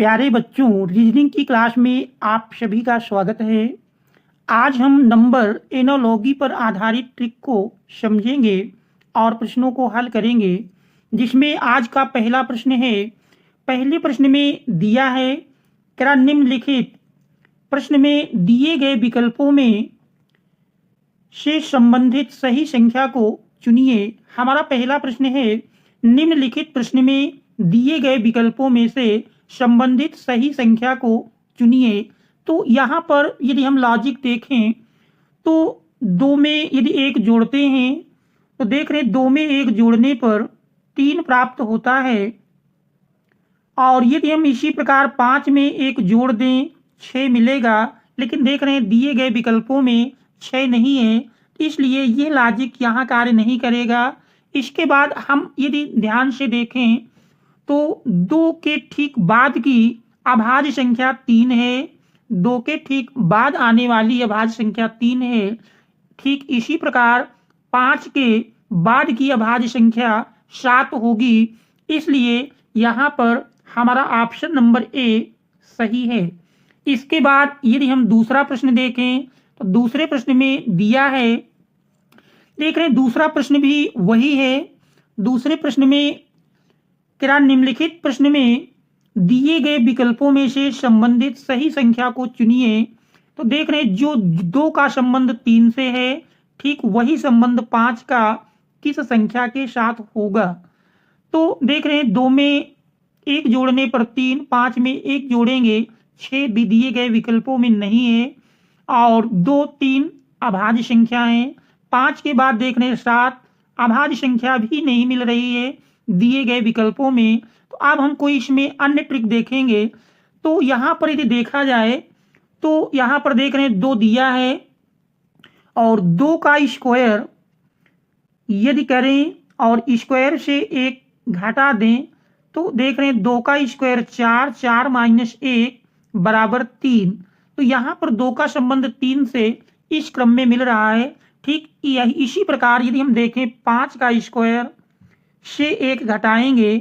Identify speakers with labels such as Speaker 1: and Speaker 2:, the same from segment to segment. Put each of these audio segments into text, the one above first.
Speaker 1: प्यारे बच्चों, रीजनिंग की क्लास में आप सभी का स्वागत है। आज हम नंबर एनालॉजी पर आधारित ट्रिक को समझेंगे और प्रश्नों को हल करेंगे, जिसमें आज का पहला प्रश्न है। पहले प्रश्न में दिया है कि निम्नलिखित प्रश्न में दिए गए विकल्पों में से संबंधित सही संख्या को चुनिए। हमारा पहला प्रश्न है, निम्नलिखित प्रश्न में दिए गए विकल्पों में से संबंधित सही संख्या को चुनिए। तो यहाँ पर यदि हम लॉजिक देखें तो दो में यदि एक जोड़ते हैं तो देख रहे हैं दो में एक जोड़ने पर 3 प्राप्त होता है, और यदि हम इसी प्रकार 5 में एक जोड़ दें 6 मिलेगा। लेकिन देख रहे हैं दिए गए विकल्पों में 6 नहीं है, इसलिए ये लॉजिक यहाँ कार्य नहीं करेगा। इसके बाद हम यदि ध्यान से देखें तो 2 के ठीक बाद की अभाज्य संख्या 3 है, 2 के ठीक बाद आने वाली अभाज्य संख्या 3 है। ठीक इसी प्रकार 5 के बाद की अभाज्य संख्या 7 होगी, इसलिए यहाँ पर हमारा ऑप्शन नंबर ए सही है। इसके बाद यदि हम दूसरा प्रश्न देखें तो दूसरे प्रश्न में दिया है, देख रहे हैं दूसरा प्रश्न भी वही है। दूसरे प्रश्न में क्या निम्नलिखित प्रश्न में दिए गए विकल्पों में से संबंधित सही संख्या को चुनिए। तो देख रहे हैं जो 2 का संबंध 3 से है, ठीक वही संबंध 5 का किस संख्या के साथ होगा। तो देख रहे हैं 2 में एक जोड़ने पर 3, 5 में एक जोड़ेंगे 6 भी दिए गए विकल्पों में नहीं है, और 2, 3 अभाज्य संख्या है। 5 के बाद देख रहे हैं 7 अभाज्य संख्या भी नहीं मिल रही है दिए गए विकल्पों में। तो अब हम कोई इसमें अन्य ट्रिक देखेंगे। तो यहाँ पर यदि देखा जाए तो यहाँ पर देख रहे हैं 2 दिया है, और 2 का स्क्वायर यदि करें और स्क्वायर से 1 घटा दें तो देख रहे हैं 2 का स्क्वायर 4, 4 माइनस 1 बराबर 3। तो यहाँ पर 2 का संबंध 3 से इस क्रम में मिल रहा है। ठीक इसी प्रकार यदि हम देखें 5 का स्क्वायर से 1 घटाएंगे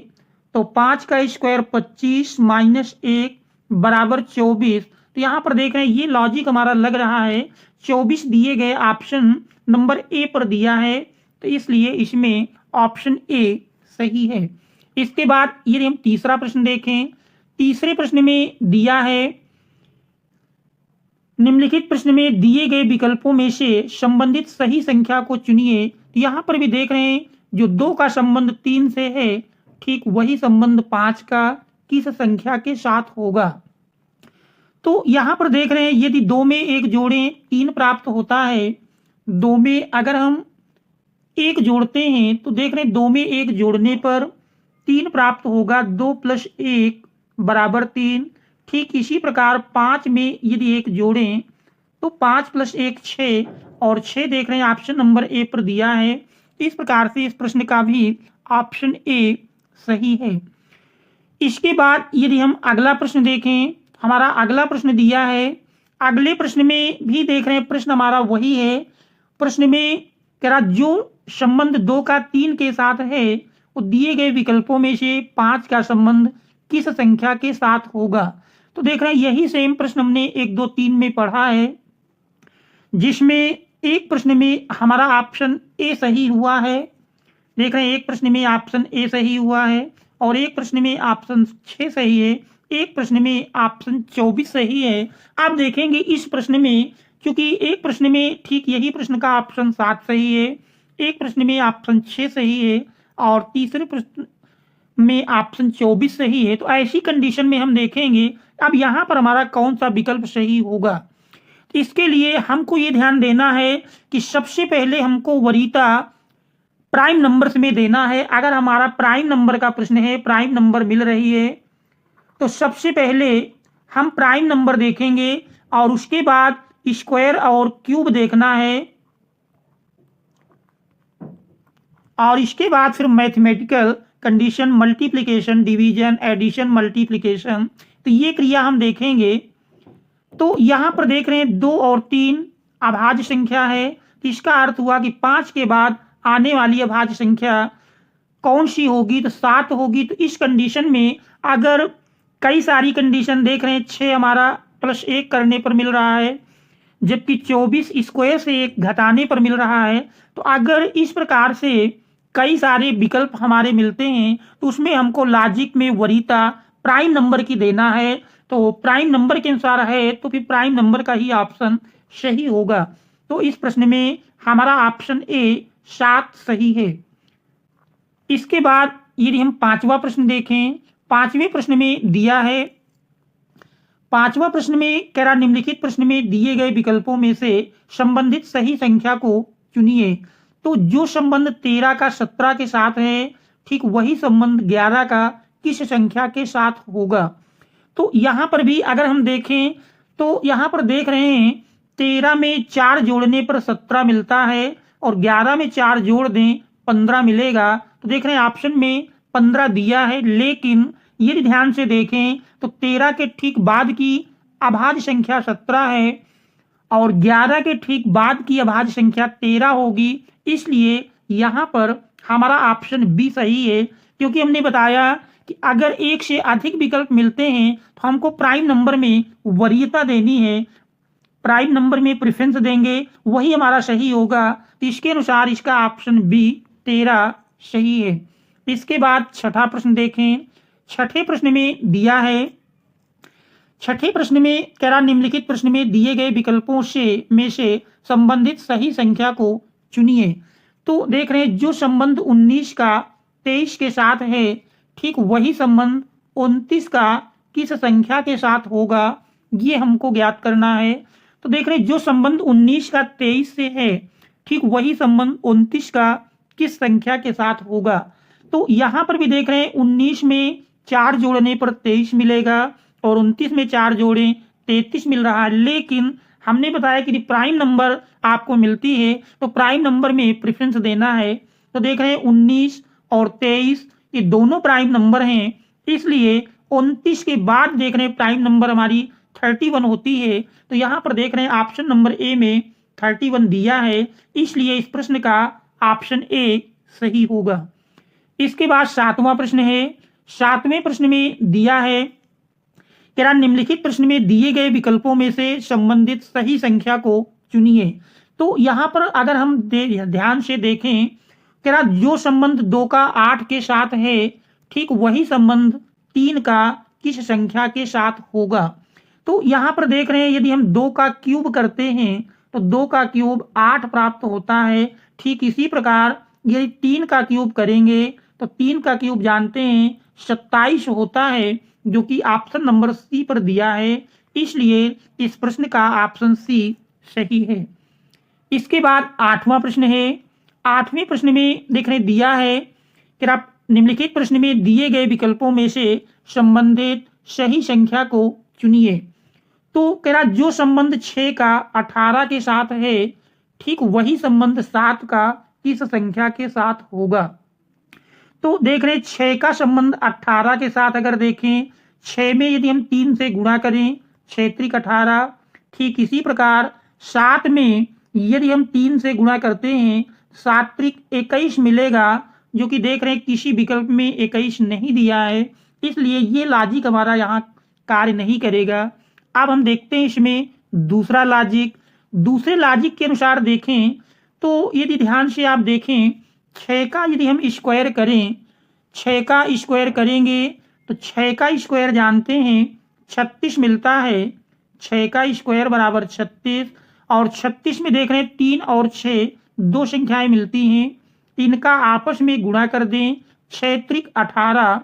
Speaker 1: तो 5 का स्क्वायर 25 माइनस 1 बराबर 24। तो यहाँ पर देख रहे हैं ये लॉजिक हमारा लग रहा है। 24 दिए गए ऑप्शन नंबर ए पर दिया है, तो इसलिए इसमें ऑप्शन ए सही है। इसके बाद यदि हम तीसरा प्रश्न देखें, तीसरे प्रश्न में दिया है निम्नलिखित प्रश्न में दिए गए विकल्पों में से संबंधित सही संख्या को चुनिए। तो यहाँ पर भी देख रहे हैं जो 2 का संबंध 3 से है, ठीक वही संबंध 5 का किस संख्या के साथ होगा। तो यहाँ पर देख रहे हैं यदि 2 में एक जोड़ें 3 प्राप्त होता है। 2 में अगर हम एक जोड़ते हैं तो देख रहे हैं 2 में एक जोड़ने पर 3 प्राप्त होगा, 2 + 1 बराबर 3। ठीक इसी प्रकार 5 में यदि एक जोड़ें तो 5 + 1 6, और 6 देख रहे हैं ऑप्शन नंबर ए पर दिया है। इस प्रकार से इस प्रश्न का भी ऑप्शन ए सही है। इसके बाद यदि हम अगला प्रश्न देखें, हमारा अगला प्रश्न दिया है। अगले प्रश्न में भी देख रहे हैं प्रश्न हमारा वही है। प्रश्न में क्या जो संबंध 2 का 3 के साथ है वो दिए गए विकल्पों में से 5 का संबंध किस संख्या के साथ होगा। तो देख रहे हैं यही सेम प्रश्न हमने 1, 2, 3 में पढ़ा है, जिसमें एक प्रश्न में हमारा ऑप्शन ए सही हुआ है। देख रहे हैं एक प्रश्न में ऑप्शन ए सही हुआ है, और एक प्रश्न में ऑप्शन 6 सही है, एक प्रश्न में ऑप्शन 24 सही है। आप देखेंगे इस प्रश्न में क्योंकि एक प्रश्न में ठीक यही प्रश्न का ऑप्शन 7 सही है, एक प्रश्न में ऑप्शन 6 सही है, और तीसरे प्रश्न में ऑप्शन 24 सही है। तो ऐसी कंडीशन में हम देखेंगे अब यहाँ पर हमारा कौन सा विकल्प सही होगा। इसके लिए हमको ये ध्यान देना है कि सबसे पहले हमको वरीयता प्राइम नंबर्स में देना है। अगर हमारा प्राइम नंबर का प्रश्न है, प्राइम नंबर मिल रही है, तो सबसे पहले हम प्राइम नंबर देखेंगे और उसके बाद स्क्वायर और क्यूब देखना है, और इसके बाद फिर mathematical condition, multiplication, division, addition, multiplication, तो ये क्रिया हम देखेंगे। तो यहाँ पर देख रहे हैं 2 और 3 अभाज्य संख्या है, तो इसका अर्थ हुआ कि 5 के बाद आने वाली अभाज्य संख्या कौन सी होगी, तो 7 होगी। तो इस कंडीशन में अगर कई सारी कंडीशन देख रहे हैं, 6 हमारा +1 करने पर मिल रहा है, जबकि 24 स्क्वायर से 1 घटाने पर मिल रहा है। तो अगर इस प्रकार से कई सारे विकल्प हमारे मिलते हैं तो उसमें हमको लॉजिक में वरीयता प्राइम नंबर की देना है। तो प्राइम नंबर के अनुसार है तो फिर प्राइम नंबर का ही ऑप्शन सही होगा। तो इस प्रश्न में हमारा ऑप्शन ए 7 सही है। इसके बाद यदि हम 5वां प्रश्न देखें, 5वें प्रश्न में दिया है, 5वां प्रश्न में कह रहा निम्नलिखित प्रश्न में दिए गए विकल्पों में से संबंधित सही संख्या को चुनिए। तो जो संबंध 13 का 17 के साथ है, ठीक वही संबंध 11 का किस संख्या के साथ होगा। तो यहाँ पर भी अगर हम देखें तो यहाँ पर देख रहे हैं 13 में 4 जोड़ने पर 17 मिलता है और 11 में 4 जोड़ दें 15 मिलेगा। तो देख रहे हैं ऑप्शन में 15 दिया है, लेकिन यदि ध्यान से देखें तो 13 के ठीक बाद की अभाज्य संख्या 17 है और 11 के ठीक बाद की अभाज्य संख्या 13 होगी। इसलिए यहाँ पर हमारा ऑप्शन बी सही है, क्योंकि हमने बताया कि अगर एक से अधिक विकल्प मिलते हैं तो हमको प्राइम नंबर में वरीयता देनी है, प्राइम नंबर में प्रेफरेंस देंगे, वही हमारा सही होगा। तो इसके अनुसार इसका ऑप्शन बी 13 सही है। इसके बाद छठा प्रश्न देखें, छठे प्रश्न में दिया है, छठे प्रश्न में कह रहा निम्नलिखित प्रश्न में दिए गए विकल्पों में से संबंधित सही संख्या को चुनिए। तो देख रहे हैं जो संबंध 19 का 23 के साथ है, ठीक वही संबंध 29 का किस संख्या के साथ होगा, ये हमको ज्ञात करना है। तो देख रहे हैं जो संबंध 19 का 23 से है, ठीक वही संबंध 29 का किस संख्या के साथ होगा। तो यहाँ पर भी देख रहे हैं 19 में 4 जोड़ने पर 23 मिलेगा और 29 में 4 जोड़ें 33 मिल रहा है, लेकिन हमने बताया कि प्राइम नंबर आपको मिलती है तो प्राइम नंबर में प्रेफरेंस देना है। तो देख रहे हैं 19 और 23 ये दोनों प्राइम नंबर हैं, इसलिए 29 के बाद देख रहे हैं प्राइम नंबर हमारी 31 होती है। तो यहाँ पर देख रहे हैं ऑप्शन नंबर ए में 31 दिया है, इसलिए इस प्रश्न का ऑप्शन ए सही होगा। इसके बाद 7वां प्रश्न है, 7वें प्रश्न में दिया है कि निम्नलिखित प्रश्न में दिए गए विकल्पों में से संबंधित सही संख्या को चुनिए। तो यहाँ पर अगर हम ध्यान से देखें कि जो संबंध 2 का 8 के साथ है, ठीक वही संबंध 3 का किस संख्या के साथ होगा। तो यहाँ पर देख रहे हैं यदि हम 2 का क्यूब करते हैं तो 2 का क्यूब 8 प्राप्त होता है। ठीक इसी प्रकार यदि 3 का क्यूब करेंगे तो 3 का क्यूब जानते हैं 27 होता है, जो कि ऑप्शन नंबर सी पर दिया है, इसलिए इस प्रश्न का ऑप्शन सी सही है। इसके बाद 8वां प्रश्न है, 8वें प्रश्न में देख रहे दिया है कि आप निम्नलिखित प्रश्न में दिए गए विकल्पों में से संबंधित सही संख्या को चुनिए। तो कह रहा जो संबंध 6 का 18 के साथ है, ठीक वही संबंध 7 का किस संख्या के साथ होगा। तो देख रहे हैं 6 का संबंध 18 के साथ अगर देखें, 6 में यदि हम 3 से गुणा करें 6 त्रिक 18, ठीक इसी प्रकार 7 में यदि हम 3 से गुणा करते हैं 7 त्रिक 21 मिलेगा, जो कि देख रहे हैं किसी विकल्प में 21 नहीं दिया है, इसलिए ये लॉजिक हमारा यहाँ कार्य नहीं करेगा। अब हम देखते हैं इसमें दूसरा लॉजिक। दूसरे लॉजिक के अनुसार देखें तो यदि ध्यान से आप देखें 6 का यदि हम स्क्वायर करें, 6 का स्क्वायर करेंगे तो 6 का स्क्वायर जानते हैं 36 मिलता है, 6 का स्क्वायर बराबर 36, और 36 में देख रहे हैं 3 और 6 दो संख्याएं मिलती हैं, इनका आपस में गुणा कर दें 6 त्रिक 18।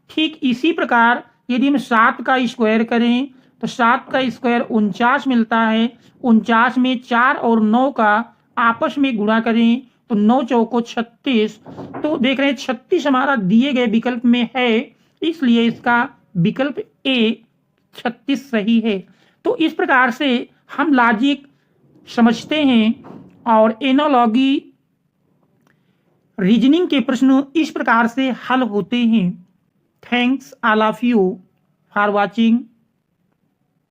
Speaker 1: ठीक इसी प्रकार यदि हम 7 का स्क्वायर करें तो 7 का स्क्वायर 49 मिलता है, 49 में 4 और 9 का आपस में गुणा करें तो 9 चौको 36। तो देख रहे हैं 36 हमारा दिए गए विकल्प में है, इसलिए इसका विकल्प ए 36 सही है। तो इस प्रकार से हम लॉजिक समझते हैं और एनालॉजी रीजनिंग के प्रश्न इस प्रकार से हल होते हैं। Thanks all of you for watching.